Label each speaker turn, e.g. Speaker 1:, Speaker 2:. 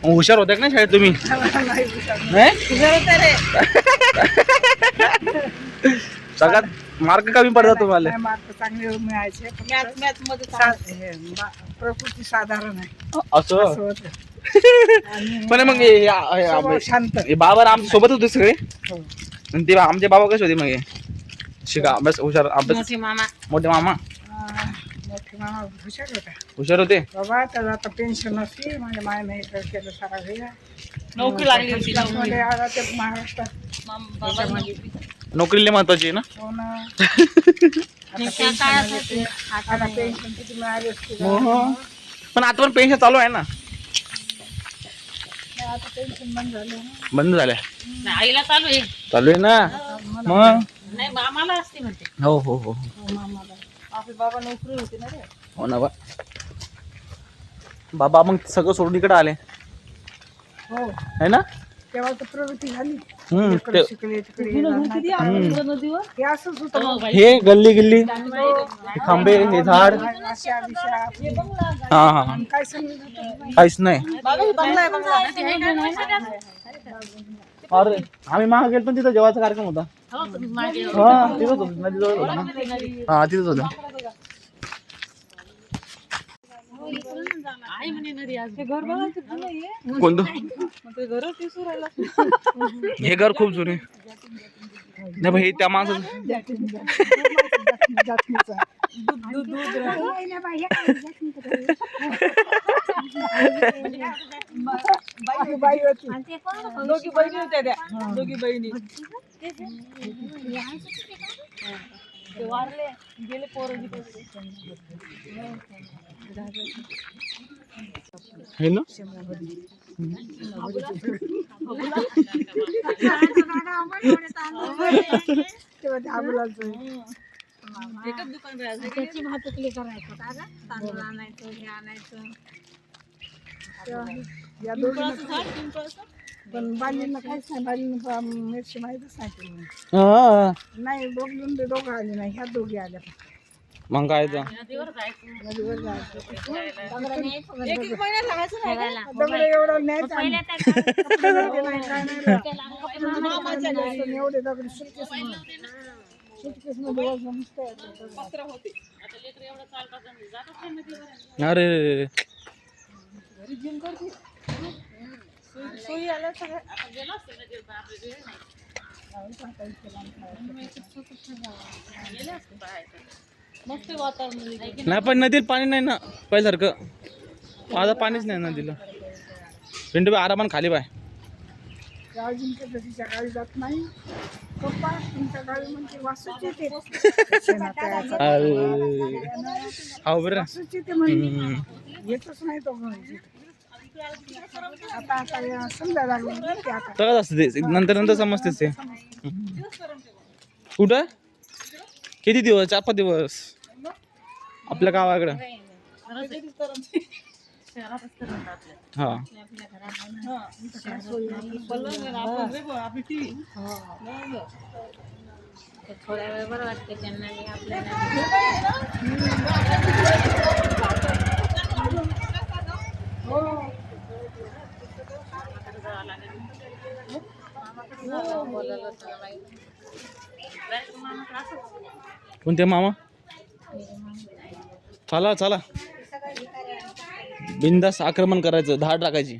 Speaker 1: हुशार होते का ना शाळेत तुम्ही? नाही सगळ्यात मार्क कमी पडतात तुम्हाला?
Speaker 2: मार्क चांगले मिळायचे. मॅथ मध्ये प्रकृती साधारण आहे
Speaker 1: असं
Speaker 2: होतं.
Speaker 1: पण मग
Speaker 2: स्वभाव शांत.
Speaker 1: बाबा आमच्या सोबत होते सगळे.
Speaker 2: हो.
Speaker 1: आणि ते आमचे बाबा कसे होते मग शिका अभ्यास हुशार अभ्यास?
Speaker 3: मोठे मामा
Speaker 1: मोठे मामा
Speaker 2: मोठे मामा हुशार होता
Speaker 1: हुशार होते.
Speaker 2: बाबा. त्याला आता पेन्शन नसते. माझ्या मायने हे केलं सारा घ्या.
Speaker 3: नोकरी लागली होती.
Speaker 2: मध्ये आला ते महाराष्ट्रात.
Speaker 3: बाबा
Speaker 1: नोकरीला महत्वाची आहे ना.
Speaker 2: हो ना.
Speaker 3: त्या काळात होते.
Speaker 2: आता पेन्शन किती मिळाली असते का?
Speaker 1: पण आता पण पेन्शन चालू आहे ना.
Speaker 2: आता पेन्शन बंद झालं ना.
Speaker 1: बंद झाल्या?
Speaker 3: नाही, आईला चालू आहे.
Speaker 1: चालू आहे ना मग.
Speaker 3: नाही मामाला असते म्हणते.
Speaker 1: हो हो हो
Speaker 2: मामाला आपले बाबा नोकरी होती ना रे.
Speaker 1: हो ना. बाबा मग सगळं सोडून इकडे आले
Speaker 2: हो.
Speaker 1: है ना.
Speaker 2: तेव्हा तर प्रगती झाली.
Speaker 1: हम्म,
Speaker 2: इकडे शिकले तिकडे हे असंच होतं.
Speaker 1: हे गल्ली गिल्ली खांबे हे झाड.
Speaker 2: आशा बिशा
Speaker 1: हा हा
Speaker 2: आणि काय समजत होतं?
Speaker 1: काहीच नाही. अरे आम्ही मागे गेलो पण तिथं जेवायचा कार्यक्रम होता.
Speaker 3: हो, तुम्ही मागे
Speaker 1: हा तिथंच होतं, नदीजवळ होता ना. हा तिथंच होता.
Speaker 3: आई म्हणे नदी आज
Speaker 1: कोणतं? हे घर खूप जुने नाही पण हे त्या माणसाचं.
Speaker 2: बाई होती.
Speaker 3: दोघी बहिणी होत्या त्या. दोघी बहिणी ते वारले गेले पोरं
Speaker 1: है ना.
Speaker 2: तेव्हा ते आबुलाचं.
Speaker 3: एकच दुकान राहायचं.
Speaker 4: त्याची भातुकली करायचं का गं? तांदूळ आणायचं हे आणायचं.
Speaker 2: तेव्हा या दोघींना
Speaker 3: झाड पिंपळाचं.
Speaker 2: पण बालींना काहीच नाही. बालींना मिरची माहीतच नाही केली.
Speaker 1: हा.
Speaker 2: नाही दोघं दोघं आले नाही. ह्या दोघी आल्या.
Speaker 1: मग काय तर
Speaker 3: नदीवर जायचं.
Speaker 2: नदीवर जायचं.
Speaker 3: एक एक महिन्यात लागायचं नाही का?
Speaker 2: दगड एवढं न्यायचं आम्ही.
Speaker 4: पहिल्या त्या काळात
Speaker 2: कपडे नव्हते, नाही काय नाही. मामाच्या घरी एवढे दगड सुटकेसमध्ये वजन नुसतं यायचं.
Speaker 3: पत्र होते. आता लेकरं एवढं चालतात आणि जातच नाही नदीवर.
Speaker 1: अरे
Speaker 3: घरी जिम करते. सोयी आल्या सगळ्या. आता गेलो असतो नदीवर पण आपली वेळ नाही. गेले असते बाहेर. मस्त वातावरण आहे.
Speaker 1: नाही पण नदीत पाणी नाही ना पहिल्यासारखं. माझं पाणीच नाही नदीला. पिंटू बाई आरामानं खाली बाय.
Speaker 2: अजिंक्य तिच्या गावी जात नाही. पप्पा तुमच्या गावी म्हणते वासूच येते.
Speaker 1: हो बरं.
Speaker 2: वासूच येते म्हणजे येतच नाही तो घरी. आता आता समजा लागलं ना ते आता.
Speaker 1: सगळंच असतं ते नंतर नंतर समजतेच ते. कुठं किती दिवस? 4-5 दिवस आपल्या गावाकडं. हा
Speaker 4: थोड्या वेळ बरं वाटते त्यांना आणि आपल्याला.
Speaker 1: कोणते मामा? चला चला बिंदास आक्रमण करायचं. धाड टाकायची.